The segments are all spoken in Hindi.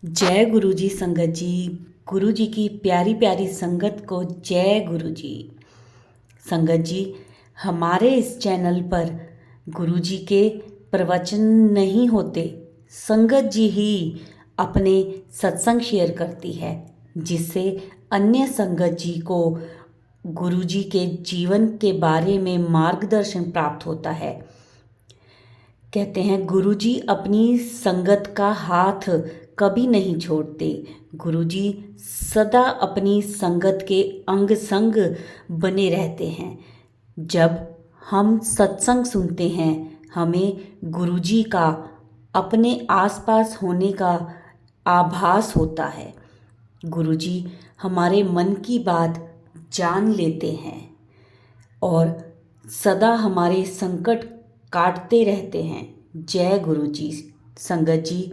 जय गुरु जी संगत जी। गुरु जी की प्यारी प्यारी संगत को जय गुरु जी। संगत जी, हमारे इस चैनल पर गुरु जी के प्रवचन नहीं होते, संगत जी ही अपने सत्संग शेयर करती है, जिससे अन्य संगत जी को गुरु जी के जीवन के बारे में मार्गदर्शन प्राप्त होता है। कहते हैं गुरुजी अपनी संगत का हाथ कभी नहीं छोड़ते। गुरुजी सदा अपनी संगत के अंग संग बने रहते हैं। जब हम सत्संग सुनते हैं, हमें गुरुजी का अपने आसपास होने का आभास होता है। गुरुजी हमारे मन की बात जान लेते हैं और सदा हमारे संकट काटते रहते हैं। जय गुरु जी। संगत जी,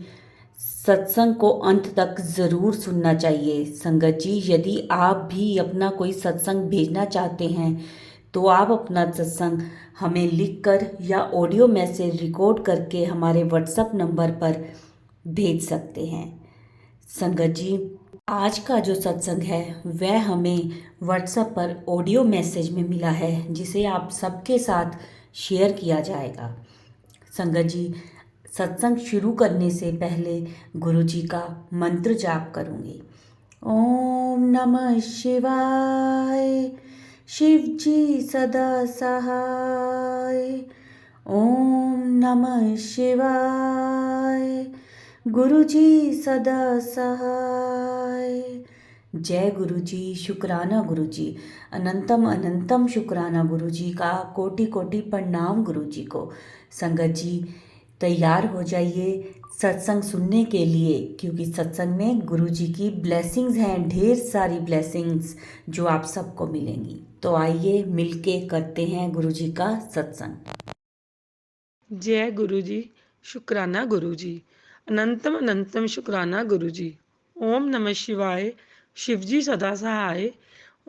सत्संग को अंत तक ज़रूर सुनना चाहिए। संगत जी, यदि आप भी अपना कोई सत्संग भेजना चाहते हैं तो आप अपना सत्संग हमें लिखकर या ऑडियो मैसेज रिकॉर्ड करके हमारे व्हाट्सएप नंबर पर भेज सकते हैं। संगत जी, आज का जो सत्संग है वह हमें व्हाट्सएप पर ऑडियो मैसेज में मिला है, जिसे आप सबके साथ शेयर किया जाएगा। संगत जी, सत्संग शुरू करने से पहले गुरु जी का मंत्र जाप करूँगी। ओम नमः शिवाय। शिव जी सदा सहाय। ओम नमः शिवाय। गुरु जी सदा सहाय। जय गुरु जी। शुक्राना गुरु जी। अनंतम अनंतम शुक्राना गुरु जी का। कोटि कोटि प्रणाम गुरु जी को। संगत जी, तैयार हो जाइए सत्संग सुनने के लिए, क्योंकि सत्संग में गुरु जी की ब्लेसिंग्स हैं, ढेर सारी ब्लेसिंग्स जो आप सबको मिलेंगी। तो आइए मिलके करते हैं गुरु जी का सत्संग। जय गुरु जी। शुक्राना गुरु जी। अनंतम अनंतम शुक्राना गुरु जी। ओम नमः शिवाय। शिव जी सदा सहाय।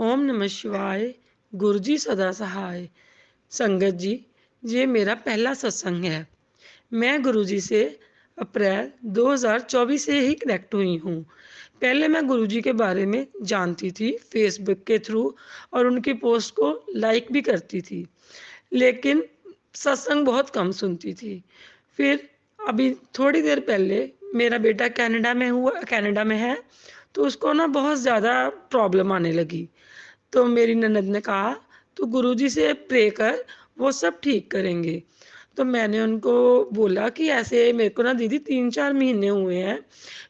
ओम नमः शिवाय। गुरु जी सदा सहाय। संगत जी, ये मेरा पहला सत्संग है। मैं गुरु जी से अप्रैल 2024 से ही कनेक्ट हुई हूँ। पहले मैं गुरु जी के बारे में जानती थी फेसबुक के थ्रू और उनकी पोस्ट को लाइक भी करती थी, लेकिन सत्संग बहुत कम सुनती थी। फिर अभी थोड़ी देर पहले मेरा बेटा कनाडा में है, तो उसको ना बहुत ज़्यादा प्रॉब्लम आने लगी। तो मेरी ननद ने कहा तू गुरुजी से प्रे कर, वो सब ठीक करेंगे। तो मैंने उनको बोला कि ऐसे मेरे को ना दीदी 3-4 महीने हुए हैं,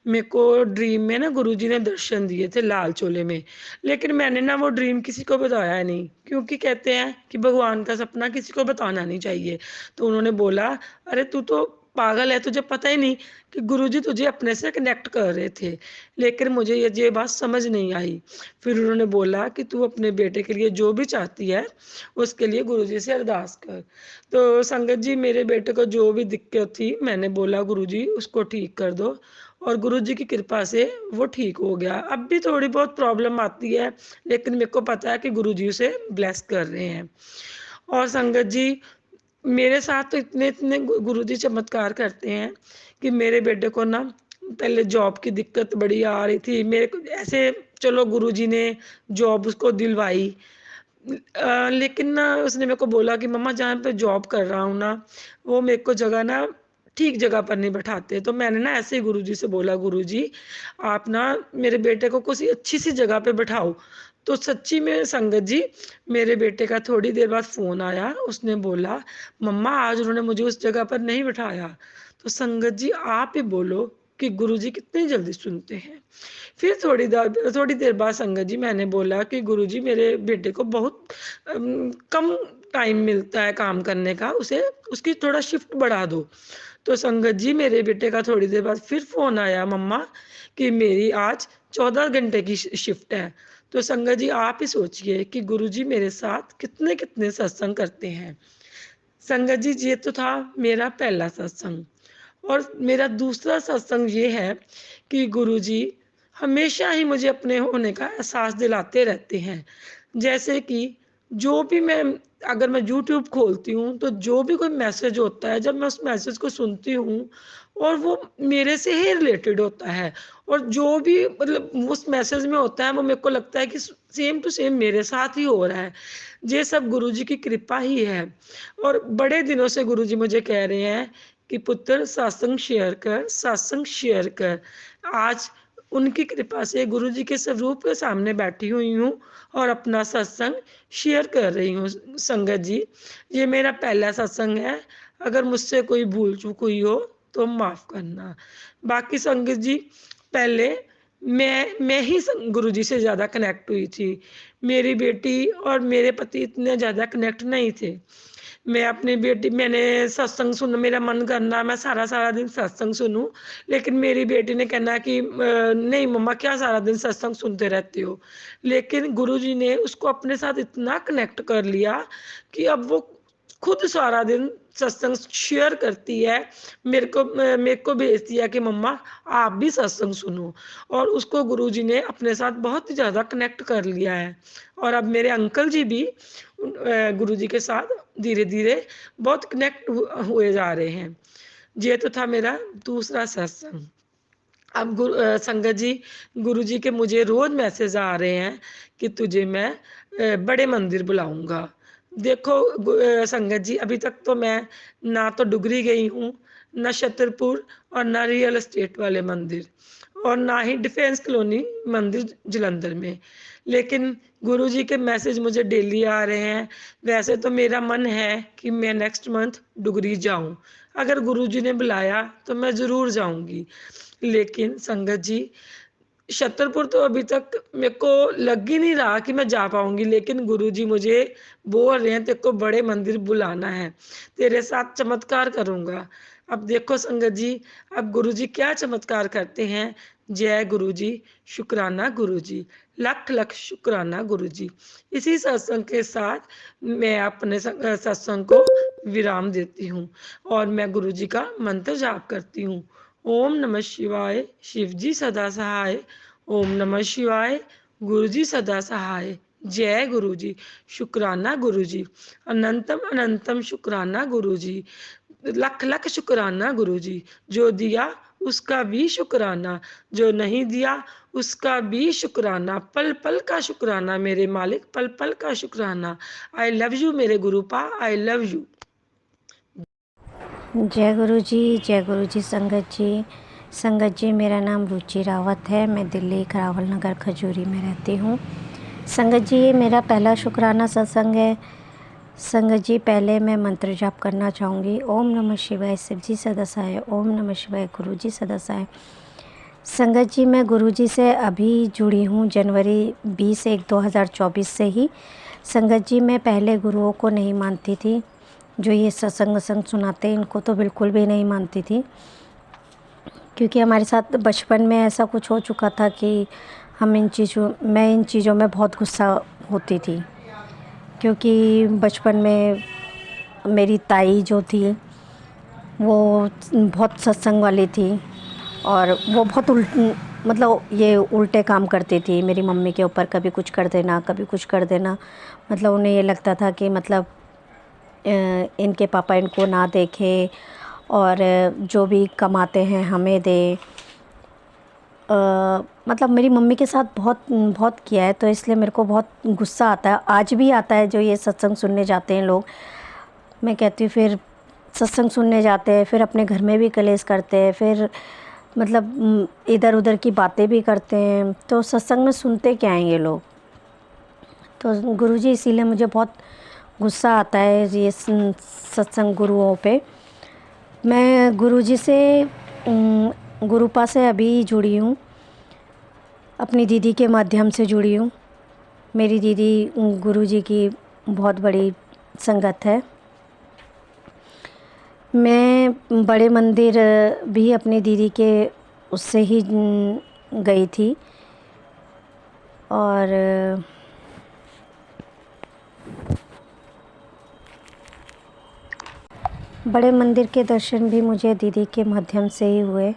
मेरे को ड्रीम में ना गुरुजी ने दर्शन दिए थे लाल चोले में। लेकिन मैंने ना वो ड्रीम किसी को बताया नहीं, क्योंकि कहते हैं कि भगवान का सपना किसी को बताना नहीं चाहिए। तो उन्होंने बोला, अरे तू तो पागल है, तुझे पता ही नहीं कि गुरुजी तुझे अपने से कनेक्ट कर रहे थे। लेकिन मुझे ये बात समझ नहीं आई। फिर उन्होंने बोला कि तू अपने बेटे के लिए जो भी चाहती है उसके लिए गुरुजी से अरदास कर। तो संगत जी, मेरे बेटे को जो भी दिक्कत थी मैंने बोला गुरुजी उसको ठीक कर दो, और गुरुजी की कृपा से वो ठीक हो गया। अब भी थोड़ी बहुत प्रॉब्लम आती है, लेकिन मेरे को पता है कि गुरुजी उसे ब्लेस कर रहे हैं। और संगत जी, मेरे साथ तो इतने इतने गुरुजी चमत्कार करते हैं कि मेरे बेटे को ना पहले जॉब की दिक्कत बड़ी आ रही थी। मेरे को ऐसे, चलो गुरुजी ने जॉब उसको दिलवाई, लेकिन ना उसने मेरे को बोला कि मम्मा जहाँ पे जॉब कर रहा हूँ ना, वो मेरे को जगह ना ठीक जगह पर नहीं बैठाते। तो मैंने ना ऐसे ही गुरुजी से बोला, गुरुजी आप ना मेरे बेटे को किसी अच्छी सी जगह पे बैठाओ। तो सच्ची में संगत जी, मेरे बेटे का थोड़ी देर बाद फ़ोन आया, उसने बोला मम्मा आज उन्होंने मुझे उस जगह पर नहीं बैठाया। तो संगत जी, आप ही बोलो कि गुरुजी कितनी जल्दी सुनते हैं। फिर थोड़ी देर बाद संगत जी मैंने बोला कि गुरुजी मेरे बेटे को बहुत कम टाइम मिलता है काम करने का, उसे उसकी थोड़ा शिफ्ट बढ़ा दो। तो संगत जी, मेरे बेटे का थोड़ी देर बाद फिर फ़ोन आया, मम्मा कि मेरी आज 14 घंटे की शिफ्ट है। तो संगत जी, आप ही सोचिए कि गुरुजी मेरे साथ कितने-कितने सत्संग करते हैं। संगत जी, ये तो था मेरा पहला सत्संग। और मेरा दूसरा सत्संग ये है कि गुरुजी हमेशा ही मुझे अपने होने का एहसास दिलाते रहते हैं। जैसे कि जो भी मैं अगर मैं यूट्यूब खोलती हूँ, तो जो भी कोई मैसेज होता है, जब मैं उस मैसेज को सुनती हूँ और वो मेरे से ही रिलेटेड होता है, और जो भी मतलब उस मैसेज में होता है वो मेरे को लगता है कि सेम टू सेम मेरे साथ ही हो रहा है। ये सब गुरुजी की कृपा ही है। और बड़े दिनों से गुरुजी मुझे कह रहे हैं कि पुत्र सत्संग शेयर कर, सत्संग शेयर कर। आज उनकी कृपा से गुरुजी के स्वरूप के सामने बैठी हुई हूँ और अपना सत्संग शेयर कर रही हूँ। संगत जी, ये मेरा पहला सत्संग है। अगर मुझसे कोई भूल चूक हुई हो तो माफ़ करना। बाकी संगत जी, पहले मैं ही गुरुजी से ज़्यादा कनेक्ट हुई थी। मेरी बेटी और मेरे पति इतने ज़्यादा कनेक्ट नहीं थे। मैंने सत्संग सुन, मेरा मन करना मैं सारा दिन सत्संग सुनूं, लेकिन मेरी बेटी ने कहना कि नहीं मम्मा, क्या सारा दिन सत्संग सुनते रहते हो। लेकिन गुरुजी ने उसको अपने साथ इतना कनेक्ट कर लिया कि अब वो खुद सारा दिन सत्संग शेयर करती है। मेरे को भेजती है कि मम्मा आप भी सत्संग सुनो। और उसको गुरुजी ने अपने साथ बहुत ही ज़्यादा कनेक्ट कर लिया है। और अब मेरे अंकल जी भी गुरुजी के साथ धीरे धीरे बहुत कनेक्ट हुए जा रहे हैं। ये तो था मेरा दूसरा सत्संग। अब संगत जी, गुरुजी के मुझे रोज़ मैसेज आ रहे हैं कि तुझे मैं बड़े मंदिर बुलाऊंगा। देखो संगत जी, अभी तक तो मैं ना तो डुगरी गई हूँ, ना छतरपुर, और ना रियल एस्टेट वाले मंदिर, और ना ही डिफेंस कॉलोनी मंदिर जलंधर में। लेकिन गुरुजी के मैसेज मुझे डेली आ रहे हैं। वैसे तो मेरा मन है कि मैं नेक्स्ट मंथ डुगरी जाऊं। अगर गुरुजी ने बुलाया तो मैं ज़रूर जाऊंगी। लेकिन संगत जी, छतरपुर तो अभी तक मेरे को लग ही नहीं रहा कि मैं जा पाऊंगी। लेकिन गुरुजी मुझे बोल रहे हैं तेरे को बड़े मंदिर बुलाना है, तेरे साथ चमत्कार करूंगा। अब देखो संगत जी, अब गुरुजी क्या चमत्कार करते हैं। जय गुरुजी, शुक्राना गुरुजी, लख लख शुक्राना गुरुजी। इसी सत्संग के साथ मैं अपने सत्संग को विराम देती हूँ और मैं गुरुजी का मंत्र जाप करती हूँ। ओम नमः शिवाय, शिवजी सदा सहाय। ओम नमः शिवाय, गुरुजी सदा सहाय। जय गुरुजी, शुक्राना गुरुजी, अनंतम अनंतम शुक्राना गुरुजी, लख लख शुक्राना गुरुजी। जो दिया उसका भी शुक्राना, जो नहीं दिया उसका भी शुक्राना। पल पल का शुक्राना मेरे मालिक, पल पल का शुक्राना। आई लव यू मेरे गुरुपा, आई लव यू। जय गुरु जी संगत जी, मेरा नाम रुचि रावत है। मैं दिल्ली करावल नगर खजूरी में रहती हूँ। संगत जी, ये मेरा पहला शुक्राना सत्संग है। संगत जी, पहले मैं मंत्र जाप करना चाहूँगी। ओम नमः शिवाय, शिवजी सदा सहाय। ओम नमः शिवाय, गुरुजी सदा सहाय। संगत जी, मैं गुरुजी से अभी जुड़ी हूँ जनवरी 20/1/2024 से ही। संगत जी, मैं पहले गुरुओं को नहीं मानती थी। जो ये सत्संग सुनाते हैं इनको तो बिल्कुल भी नहीं मानती थी, क्योंकि हमारे साथ बचपन में ऐसा कुछ हो चुका था कि मैं इन चीज़ों में बहुत गुस्सा होती थी। क्योंकि बचपन में मेरी ताई जो थी वो बहुत सत्संग वाली थी और वो बहुत मतलब ये उल्टे काम करती थी मेरी मम्मी के ऊपर। कभी कुछ कर देना, कभी कुछ कर देना। मतलब उन्हें ये लगता था कि मतलब इनके पापा इनको ना देखें और जो भी कमाते हैं हमें दे। मतलब मेरी मम्मी के साथ बहुत किया है, तो इसलिए मेरे को बहुत गुस्सा आता है। आज भी आता है जो ये सत्संग सुनने जाते हैं लोग। मैं कहती हूँ फिर सत्संग सुनने जाते हैं, फिर अपने घर में भी कलेश करते हैं, फिर मतलब इधर उधर की बातें भी करते हैं। तो सत्संग में सुनते क्या हैं ये लोग। तो गुरुजी, इसीलिए मुझे बहुत गुस्सा आता है ये सत्संग गुरुओं पे। मैं गुरुजी से गुरुपा से अभी जुड़ी हूँ, अपनी दीदी के माध्यम से जुड़ी हूँ। मेरी दीदी गुरुजी की बहुत बड़ी संगत है। मैं बड़े मंदिर भी अपनी दीदी के उससे ही गई थी और बड़े मंदिर के दर्शन भी मुझे दीदी के माध्यम से ही हुए।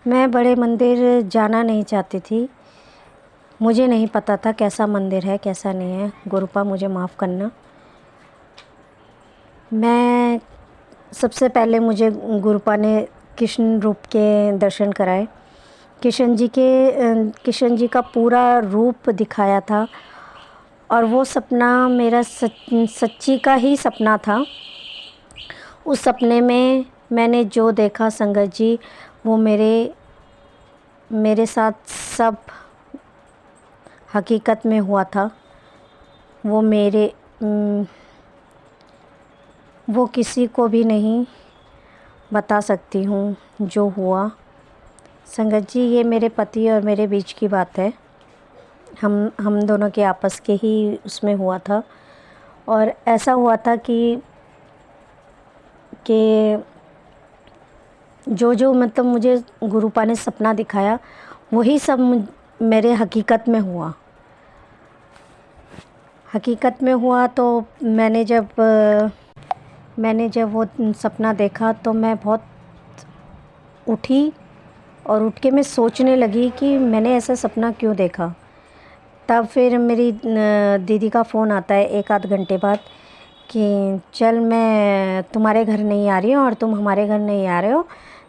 मैं बड़े मंदिर जाना नहीं चाहती थी। मुझे नहीं पता था कैसा मंदिर है कैसा नहीं है। गुरुपा मुझे माफ़ करना। मैं सबसे पहले मुझे गुरुपा ने कृष्ण रूप के दर्शन कराए। कृष्ण जी का पूरा रूप दिखाया था और वो सपना मेरा सच्ची का ही सपना था। उस सपने में मैंने जो देखा संगत जी, वो मेरे साथ सब हकीकत में हुआ था। वो किसी को भी नहीं बता सकती हूँ जो हुआ। संगत जी, ये मेरे पति और मेरे बीच की बात है। हम दोनों के आपस के ही उसमें हुआ था। और ऐसा हुआ था कि जो मतलब मुझे गुरुपा ने सपना दिखाया, वही सब मेरे हकीकत में हुआ। तो मैंने जब वो सपना देखा तो मैं बहुत उठी और उठ के मैं सोचने लगी कि मैंने ऐसा सपना क्यों देखा। तब फिर मेरी दीदी का फ़ोन आता है 1 आध घंटे बाद कि चल, मैं तुम्हारे घर नहीं आ रही हूँ और तुम हमारे घर नहीं आ रहे हो,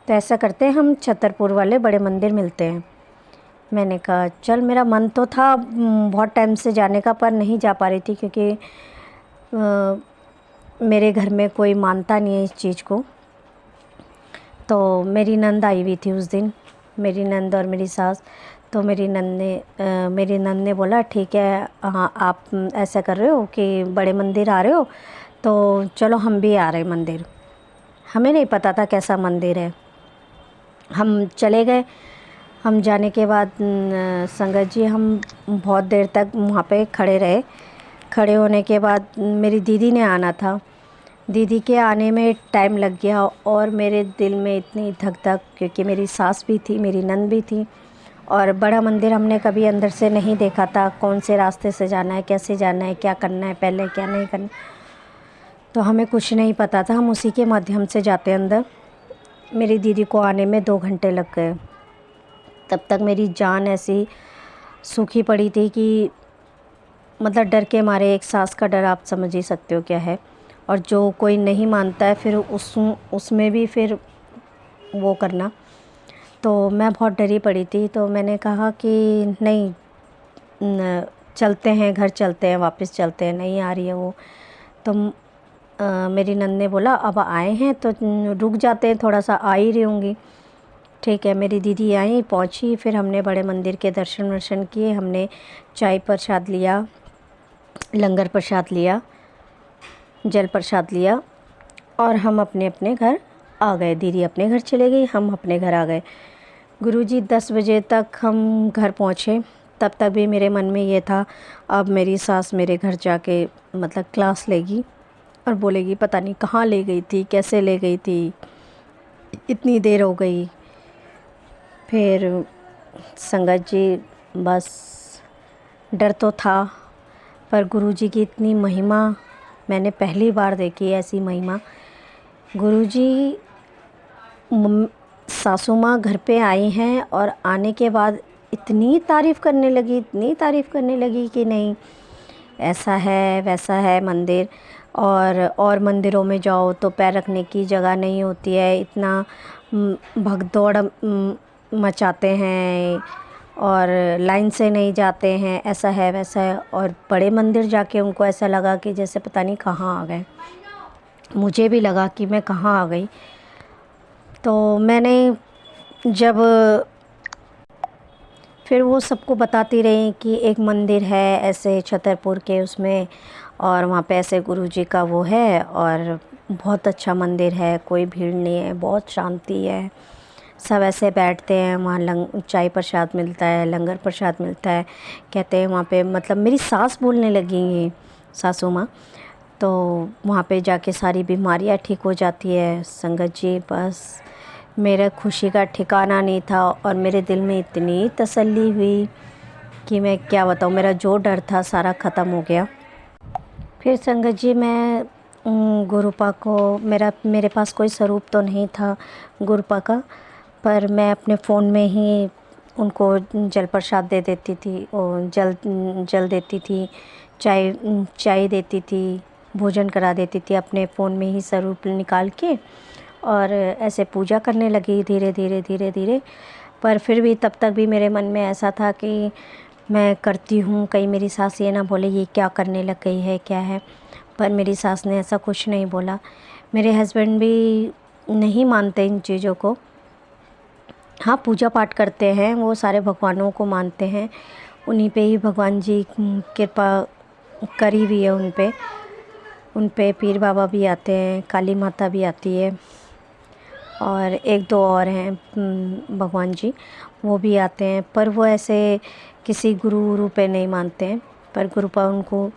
तो ऐसा करते हैं हम छतरपुर वाले बड़े मंदिर मिलते हैं। मैंने कहा चल, मेरा मन तो था बहुत टाइम से जाने का, पर नहीं जा पा रही थी क्योंकि मेरे घर में कोई मानता नहीं है इस चीज़ को। तो मेरी नंद आई हुई थी उस दिन, मेरी नंद और मेरी सास। तो मेरी नंद ने बोला ठीक है, हाँ आप ऐसा कर रहे हो कि बड़े मंदिर आ रहे हो, तो चलो हम भी आ रहे मंदिर। हमें नहीं पता था कैसा मंदिर है। हम चले गए। हम जाने के बाद संगत जी, हम बहुत देर तक वहाँ पे खड़े रहे। खड़े होने के बाद मेरी दीदी ने आना था। दीदी के आने में टाइम लग गया और मेरे दिल में इतनी धक धक, क्योंकि मेरी सास भी थी, मेरी नंद भी थी और बड़ा मंदिर हमने कभी अंदर से नहीं देखा था। कौन से रास्ते से जाना है, कैसे जाना है, क्या करना है पहले, क्या नहीं करना, तो हमें कुछ नहीं पता था। हम उसी के माध्यम से जाते अंदर। मेरी दीदी को आने में 2 घंटे लग गए। तब तक मेरी जान ऐसी सूखी पड़ी थी कि मतलब डर के मारे, एक सांस का डर आप समझ ही सकते हो क्या है। और जो कोई नहीं मानता है फिर उसमें भी फिर वो करना, तो मैं बहुत डरी पड़ी थी। तो मैंने कहा कि नहीं, चलते हैं, घर चलते हैं, वापस चलते हैं, नहीं आ रही है वो। तो मेरी नंद ने बोला अब आए हैं तो रुक जाते हैं, थोड़ा सा आ ही रही होंगी। ठीक है, मेरी दीदी आई, पहुंची, फिर हमने बड़े मंदिर के दर्शन वर्शन किए। हमने चाय प्रसाद लिया, लंगर प्रसाद लिया, जल प्रसाद लिया और हम अपने अपने घर आ गए। दीदी अपने घर चले गई, हम अपने घर आ गए। गुरुजी 10 बजे तक हम घर पहुँचे। तब तक भी मेरे मन में ये था अब मेरी सास मेरे घर जाके मतलब क्लास लेगी और बोलेगी पता नहीं कहाँ ले गई थी, कैसे ले गई थी, इतनी देर हो गई। फिर संगत जी, बस डर तो था, पर गुरुजी की इतनी महिमा मैंने पहली बार देखी, ऐसी महिमा। गुरुजी सासू माँ घर पे आई हैं और आने के बाद इतनी तारीफ़ करने लगी कि नहीं, ऐसा है वैसा है मंदिर, और मंदिरों में जाओ तो पैर रखने की जगह नहीं होती है, इतना भगदौड़ मचाते हैं और लाइन से नहीं जाते हैं, ऐसा है वैसा है। और बड़े मंदिर जाके उनको ऐसा लगा कि जैसे पता नहीं कहाँ आ गए। मुझे भी लगा कि मैं कहाँ आ गई। तो मैंने जब फिर वो सबको बताती रही कि एक मंदिर है ऐसे छतरपुर के उसमें, और वहाँ पे ऐसे गुरुजी का वो है और बहुत अच्छा मंदिर है, कोई भीड़ नहीं है, बहुत शांति है, सब ऐसे बैठते हैं वहाँ, चाय प्रसाद मिलता है, लंगर प्रसाद मिलता है। कहते हैं वहाँ पे, मतलब मेरी सास बोलने लगी, सासू माँ, तो वहाँ पे जाके सारी बीमारियाँ ठीक हो जाती है। संगत जी, बस मेरा खुशी का ठिकाना नहीं था और मेरे दिल में इतनी तसल्ली हुई कि मैं क्या बताऊँ, मेरा जो डर था सारा ख़त्म हो गया। फिर संगत जी, मैं गुरुपा को, मेरे पास कोई स्वरूप तो नहीं था गुरुपा का, पर मैं अपने फ़ोन में ही उनको जल प्रसाद दे देती थी और जल देती थी, चाय देती थी, भोजन करा देती थी अपने फ़ोन में ही स्वरूप निकाल के, और ऐसे पूजा करने लगी धीरे धीरे धीरे धीरे। पर फिर भी तब तक भी मेरे मन में ऐसा था कि मैं करती हूँ, कहीं मेरी सास ये ना बोले ये क्या करने लग गई है, क्या है। पर मेरी सास ने ऐसा कुछ नहीं बोला। मेरे हस्बैंड भी नहीं मानते इन चीज़ों को। हाँ, पूजा पाठ करते हैं, वो सारे भगवानों को मानते हैं, उन्हीं पे ही भगवान जी कृपा करी हुई है उन पे पीर बाबा भी आते हैं, काली माता भी आती है, और एक दो और हैं भगवान जी, वो भी आते हैं। पर वो ऐसे किसी गुरु पे नहीं मानते हैं। पर गुरुपा उनको,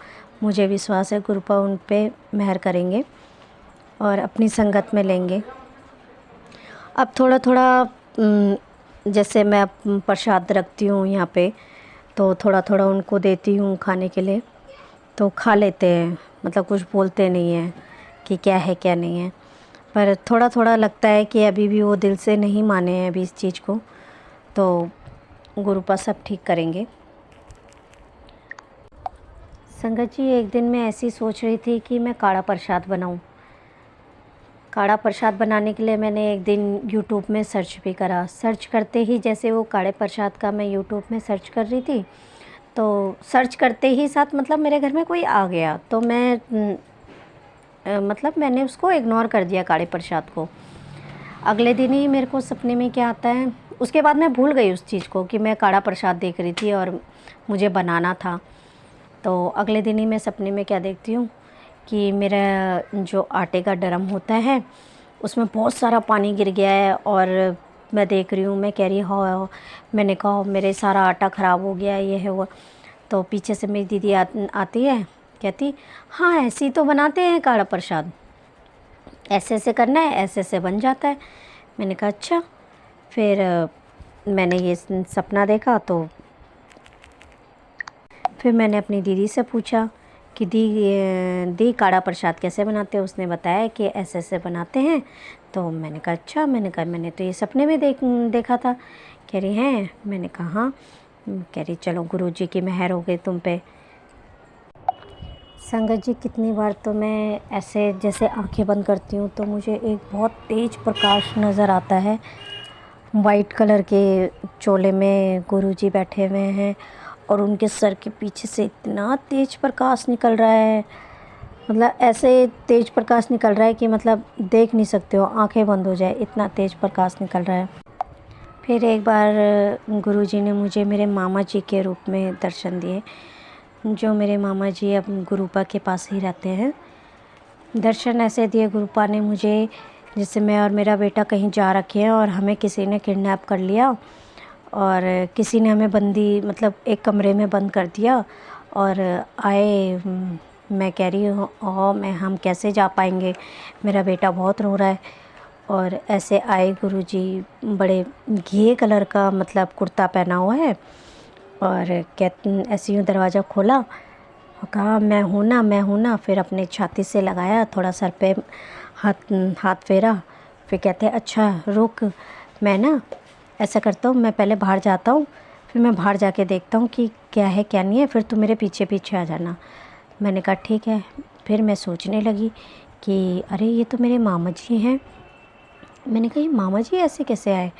मुझे विश्वास है गुरुपा उन पे मेहर करेंगे और अपनी संगत में लेंगे। अब थोड़ा थोड़ा जैसे मैं प्रसाद रखती हूँ यहाँ पे, तो थोड़ा थोड़ा उनको देती हूँ खाने के लिए, तो खा लेते हैं, मतलब कुछ बोलते नहीं हैं कि क्या है क्या नहीं है। पर थोड़ा थोड़ा लगता है कि अभी भी वो दिल से नहीं माने हैं अभी इस चीज़ को, तो गुरुपा सब ठीक करेंगे। संगत जी, एक दिन मैं ऐसी सोच रही थी कि मैं काढ़ा प्रसाद बनाऊं। काढ़ा प्रसाद बनाने के लिए मैंने एक दिन यूट्यूब में सर्च भी करा। सर्च करते ही जैसे वो काढ़े प्रसाद का मैं यूट्यूब में सर्च कर रही थी, तो सर्च करते ही साथ मतलब मेरे घर में कोई आ गया, तो मैं मतलब मैंने उसको इग्नोर कर दिया काढ़े प्रसाद को। अगले दिन ही मेरे को सपने में क्या आता है, उसके बाद मैं भूल गई उस चीज़ को कि मैं काढ़ा प्रसाद देख रही थी और मुझे बनाना था। तो अगले दिन ही मैं सपने में क्या देखती हूँ कि मेरा जो आटे का ड्रम होता है उसमें बहुत सारा पानी गिर गया है, और मैं देख रही हूँ, मैं कह रही हाँ, मैंने कहा मेरे सारा आटा ख़राब हो गया, ये है वो। तो पीछे से मेरी दीदी आती है, कहती हाँ ऐसे ही तो बनाते हैं काढ़ा प्रसाद, ऐसे ऐसे करना है, ऐसे ऐसे बन जाता है। मैंने कहा अच्छा। फिर मैंने ये सपना देखा, तो फिर मैंने अपनी दीदी से पूछा कि दी काढ़ा प्रसाद कैसे बनाते हैं। उसने बताया कि ऐसे ऐसे बनाते हैं। तो मैंने कहा अच्छा। मैंने तो ये सपने में देखा था। कह रही हैं। मैंने कहा हाँ। कह रही चलो गुरुजी की मेहर हो गई तुम पे। संगत जी, कितनी बार तो मैं ऐसे जैसे आंखें बंद करती हूँ तो मुझे एक बहुत तेज़ प्रकाश नज़र आता है। वाइट कलर के चोले में गुरुजी बैठे हुए हैं और उनके सर के पीछे से इतना तेज़ प्रकाश निकल रहा है, मतलब ऐसे तेज़ प्रकाश निकल रहा है कि मतलब देख नहीं सकते हो, आंखें बंद हो जाए, इतना तेज़ प्रकाश निकल रहा है। फिर एक बार गुरुजी ने मुझे मेरे मामा जी के रूप में दर्शन दिए। जो मेरे मामा जी अब गुरुपा के पास ही रहते हैं। दर्शन ऐसे दिए गुरुपा ने मुझे, जैसे मैं और मेरा बेटा कहीं जा रखे हैं और हमें किसी ने किडनैप कर लिया और किसी ने हमें बंदी मतलब एक कमरे में बंद कर दिया और आए। मैं कह रही हूँ हम कैसे जा पाएंगे, मेरा बेटा बहुत रो रहा है। और ऐसे आए गुरुजी, बड़े घिये कलर का मतलब कुर्ता पहना हुआ है और ऐसे यूँ दरवाज़ा खोला और कहा मैं हूँ ना। फिर अपने छाती से लगाया, थोड़ा सर पे हाथ फेरा। फिर कहते अच्छा रुक, मैं ना ऐसा करता हूँ, मैं पहले बाहर जाता हूँ, फिर मैं बाहर जाके देखता हूँ कि क्या है क्या नहीं है, फिर तू मेरे पीछे पीछे आ जाना। मैंने कहा ठीक है। फिर मैं सोचने लगी कि अरे ये तो मेरे मामा जी हैं। मैंने कहा ये मामा जी ऐसे कैसे आए।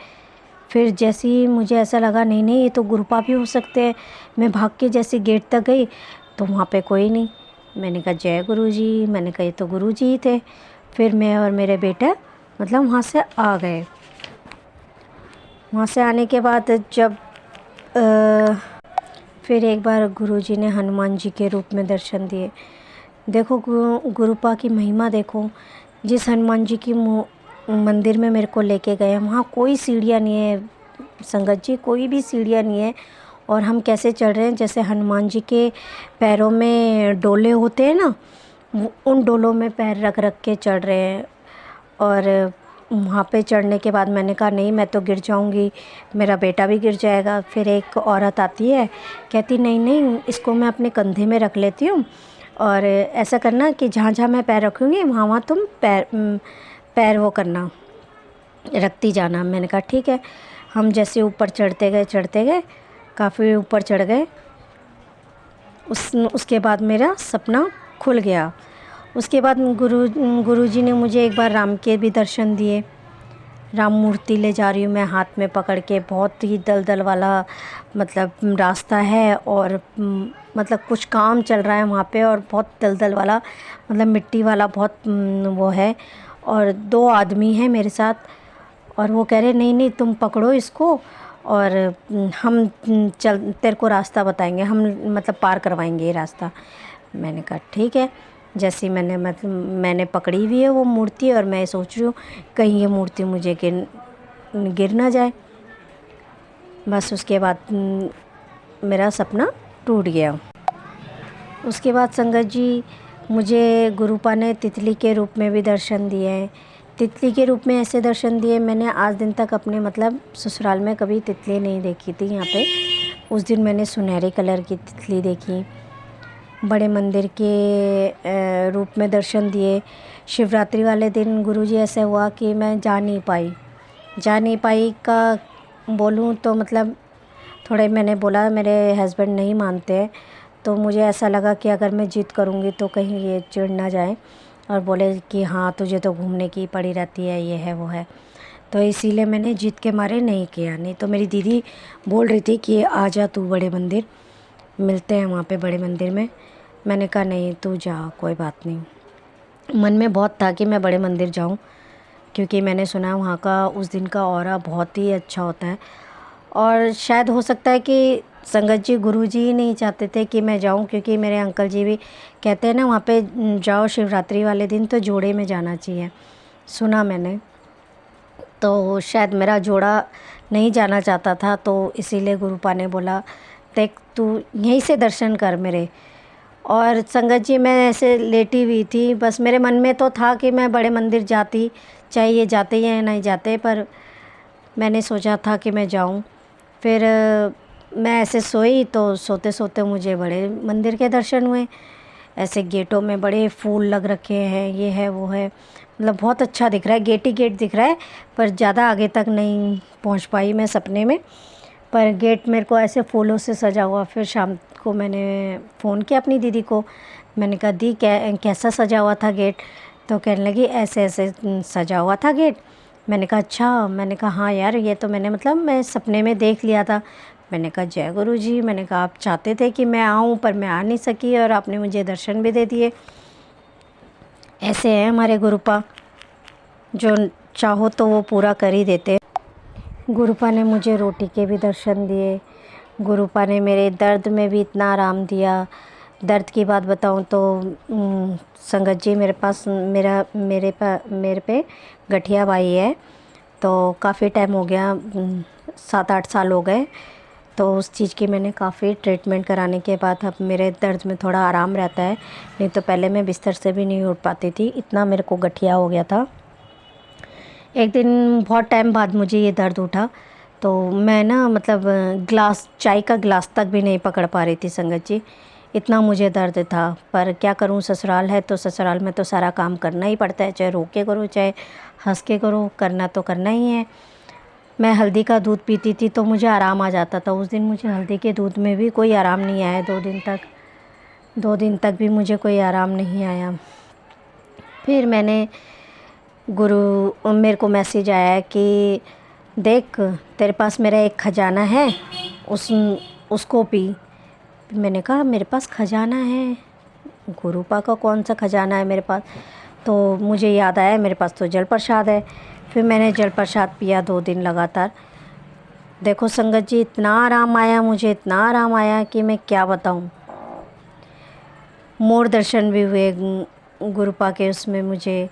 फिर जैसे ही मुझे ऐसा लगा नहीं ये तो गुरुपा भी हो सकते हैं। मैं भाग के जैसे गेट तक गई तो वहाँ पे कोई नहीं। मैंने कहा जय गुरुजी। मैंने कहा ये तो गुरुजी ही थे। फिर मैं और मेरे बेटा मतलब वहाँ से आ गए। वहाँ से आने के बाद जब फिर एक बार गुरुजी ने हनुमान जी के रूप में दर्शन दिए। देखो गुरुपा की महिमा देखो। जिस हनुमान जी की मंदिर में मेरे को लेके गए, वहाँ कोई सीढ़ियाँ नहीं है संगत जी, कोई भी सीढ़ियाँ नहीं है। और हम कैसे चढ़ रहे हैं, जैसे हनुमान जी के पैरों में डोले होते हैं ना, उन डोलों में पैर रख रख के चढ़ रहे हैं। और वहाँ पे चढ़ने के बाद मैंने कहा नहीं मैं तो गिर जाऊँगी, मेरा बेटा भी गिर जाएगा। फिर एक औरत आती है, कहती नहीं इसको मैं अपने कंधे में रख लेती हूँ और ऐसा करना कि जहाँ जहाँ मैं पैर रखूँगी वहाँ तुम पैर वो करना, रखती जाना। मैंने कहा ठीक है। हम जैसे ऊपर चढ़ते गए काफ़ी ऊपर चढ़ गए। उसके बाद मेरा सपना खुल गया उसके बाद गुरुजी ने मुझे एक बार राम के भी दर्शन दिए। राम मूर्ति ले जा रही हूँ मैं हाथ में पकड़ के, बहुत ही दलदल वाला मतलब रास्ता है, और मतलब कुछ काम चल रहा है वहाँ पे, और बहुत दलदल वाला मतलब मिट्टी वाला बहुत वो है, और 2 आदमी हैं मेरे साथ, और वो कह रहे नहीं नहीं तुम पकड़ो इसको, और हम चल तेरे को रास्ता बताएंगे, हम मतलब पार करवाएंगे ये रास्ता। मैंने कहा ठीक है। जैसे मैंने पकड़ी हुई है वो मूर्ति, और मैं सोच रही हूँ कहीं ये मूर्ति मुझे गिर ना जाए। बस उसके बाद मेरा सपना टूट गया। उसके बाद संगत जी मुझे गुरुपा ने तितली के रूप में भी दर्शन दिए हैं। तितली के रूप में ऐसे दर्शन दिए, मैंने आज दिन तक अपने मतलब ससुराल में कभी तितली नहीं देखी थी। यहाँ पे उस दिन मैंने सुनहरे कलर की तितली देखी। बड़े मंदिर के रूप में दर्शन दिए। शिवरात्रि वाले दिन गुरुजी ऐसे हुआ कि मैं जा नहीं पाई का बोलूँ तो मतलब थोड़े मैंने बोला, मेरे हस्बैंड नहीं मानते हैं, तो मुझे ऐसा लगा कि अगर मैं जिद करूँगी तो कहीं ये चिढ़ ना जाए और बोले कि हाँ तुझे तो घूमने की पड़ी रहती है, ये है वो है, तो इसीलिए मैंने जिद के मारे नहीं किया। नहीं तो मेरी दीदी बोल रही थी कि आ जा तू बड़े मंदिर, मिलते हैं वहाँ पे बड़े मंदिर में। मैंने कहा नहीं तू जा, कोई बात नहीं। मन में बहुत था कि मैं बड़े मंदिर जाऊँ, क्योंकि मैंने सुना वहाँ का उस दिन का ऑरा बहुत ही अच्छा होता है, और शायद हो सकता है कि संगत जी गुरुजी ही नहीं चाहते थे कि मैं जाऊँ, क्योंकि मेरे अंकल जी भी कहते हैं ना वहाँ पे जाओ शिवरात्रि वाले दिन तो जोड़े में जाना चाहिए, सुना मैंने। तो शायद मेरा जोड़ा नहीं जाना चाहता था, तो इसीलिए गुरुपा ने बोला देख तू यहीं से दर्शन कर मेरे। और संगत जी मैं ऐसे लेटी हुई थी, बस मेरे मन में तो था कि मैं बड़े मंदिर जाती, चाहे ये जाते या नहीं जाते, पर मैंने सोचा था कि मैं जाऊं। फिर मैं ऐसे सोई तो सोते सोते मुझे बड़े मंदिर के दर्शन हुए। ऐसे गेटों में बड़े फूल लग रखे हैं, ये है वो है, मतलब बहुत अच्छा दिख रहा है, गेट ही गेट दिख रहा है, पर ज़्यादा आगे तक नहीं पहुंच पाई मैं सपने में, पर गेट मेरे को ऐसे फूलों से सजा हुआ। फिर शाम को मैंने फ़ोन किया अपनी दीदी को, मैंने कहा दी कैसा सजा हुआ था गेट, तो कहने लगी ऐसे ऐसे सजा हुआ था गेट। मैंने कहा अच्छा, मैंने कहा हाँ यार ये तो मैंने मतलब मैं सपने में देख लिया था। मैंने कहा जय गुरु जी, मैंने कहा आप चाहते थे कि मैं आऊँ पर मैं आ नहीं सकी, और आपने मुझे दर्शन भी दे दिए। ऐसे हैं हमारे गुरुपा, जो चाहो तो वो पूरा कर ही देते। गुरुपा ने मुझे रोटी के भी दर्शन दिए। गुरुपा ने मेरे दर्द में भी इतना आराम दिया। दर्द की बात बताऊं तो संगत जी मेरे पे गठिया बाई है, तो काफ़ी टाइम हो गया, 7-8 साल हो गए। तो उस चीज़ की मैंने काफ़ी ट्रीटमेंट कराने के बाद अब मेरे दर्द में थोड़ा आराम रहता है, नहीं तो पहले मैं बिस्तर से भी नहीं उठ पाती थी, इतना मेरे को गठिया हो गया था। एक दिन बहुत टाइम बाद मुझे ये दर्द उठा, तो मैं ना मतलब चाय का ग्लास तक भी नहीं पकड़ पा रही थी संगत जी, इतना मुझे दर्द था। पर क्या करूं, ससुराल है तो ससुराल में तो सारा काम करना ही पड़ता है, चाहे रो के करो चाहे हंस के करो, करना तो करना ही है। मैं हल्दी का दूध पीती थी तो मुझे आराम आ जाता था। उस दिन मुझे हल्दी के दूध में भी कोई आराम नहीं आया, 2 दिन तक भी मुझे कोई आराम नहीं आया। फिर मेरे को मैसेज आया कि देख तेरे पास मेरा एक ख़जाना है, उसको पी। मैंने कहा मेरे पास ख़जाना है, गुरुपा का कौन सा ख़जाना है मेरे पास, तो मुझे याद आया मेरे पास तो जल प्रसाद है। फिर मैंने जल प्रसाद पिया 2 दिन लगातार। देखो संगत जी इतना आराम आया मुझे, इतना आराम आया कि मैं क्या बताऊं। मोर दर्शन भी हुए गुरुपा के, उसमें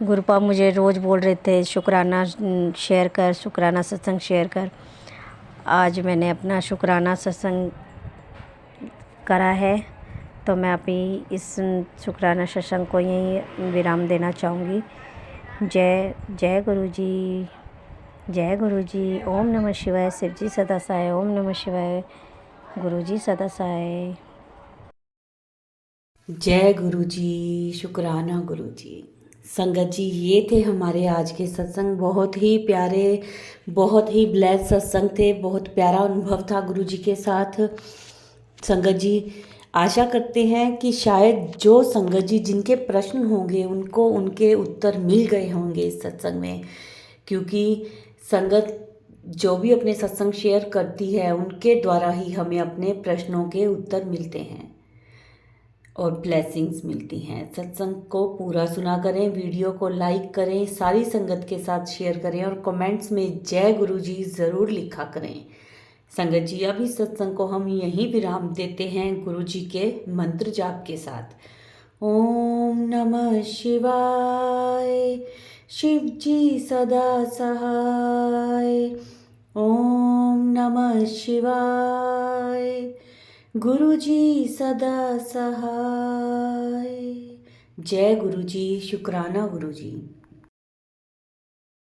गुरुपा मुझे रोज़ बोल रहे थे शुक्राना शेयर कर, शुक्राना सत्संग शेयर कर। आज मैंने अपना शुक्राना सत्संग करा है, तो मैं अभी इस शुक्राना सत्संग को यहीं विराम देना चाहूँगी। जय गुरु जी, जय गुरु जी। ओम नमः शिवाय। शिव जी सदा सहाय। ओम नमः शिवाय। गुरु जी सदा सहाय। जय गुरु जी, शुक्राना गुरु जी। संगत जी ये थे हमारे आज के सत्संग, बहुत ही प्यारे, बहुत ही ब्लेस्ड सत्संग थे, बहुत प्यारा अनुभव था गुरु जी के साथ। संगत जी आशा करते हैं कि शायद जो संगत जी जिनके प्रश्न होंगे उनको उनके उत्तर मिल गए होंगे इस सत्संग में, क्योंकि संगत जो भी अपने सत्संग शेयर करती है उनके द्वारा ही हमें अपने प्रश्नों के उत्तर मिलते हैं और ब्लेसिंग्स मिलती हैं। सत्संग को पूरा सुना करें, वीडियो को लाइक करें, सारी संगत के साथ शेयर करें और कमेंट्स में जय गुरु जी ज़रूर लिखा करें। संगत जी, अभी सत्संग को हम यहीं विराम देते हैं गुरु जी के मंत्र जाप के साथ। ओम नमः शिवाय, शिव जी सदा सहाय। ओम नमः शिवाय, गुरु जी सदा सहाय। जय गुरु जी, शुक्राना गुरु जी।